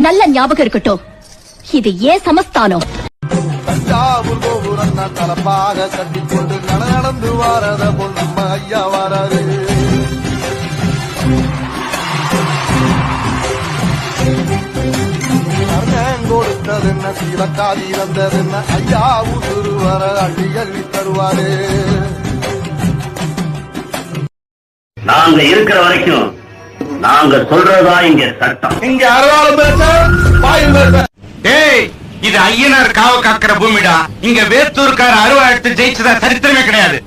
நல்ல ஞாபகம் இருக்கட்டும், இது ஏன் சமஸ்தானம். தஞ்சாவூர் கோபுரம் தலப்பாக கட்டிக்கொண்டு நடந்து வாரத போல் நம்ம ஐயா வாராரு. கொடுத்தது என்ன, சீலக்காதி வந்தது என்ன, ஐயா உசுறு வர அள்ளி அள்ளி தருவாரு. நாங்க இருக்கிற வரைக்கும் நாங்க சொல்றதா இங்க சட்டம். இங்க அறுவாலும் பேச பாயும் பேச. டேய், இது ஐயனார் காவ காக்கிற பூமிடா. இங்க வேத்தூர்கார அருவா எடுத்து ஜெயிச்சதா சரித்திரமே கிடையாது.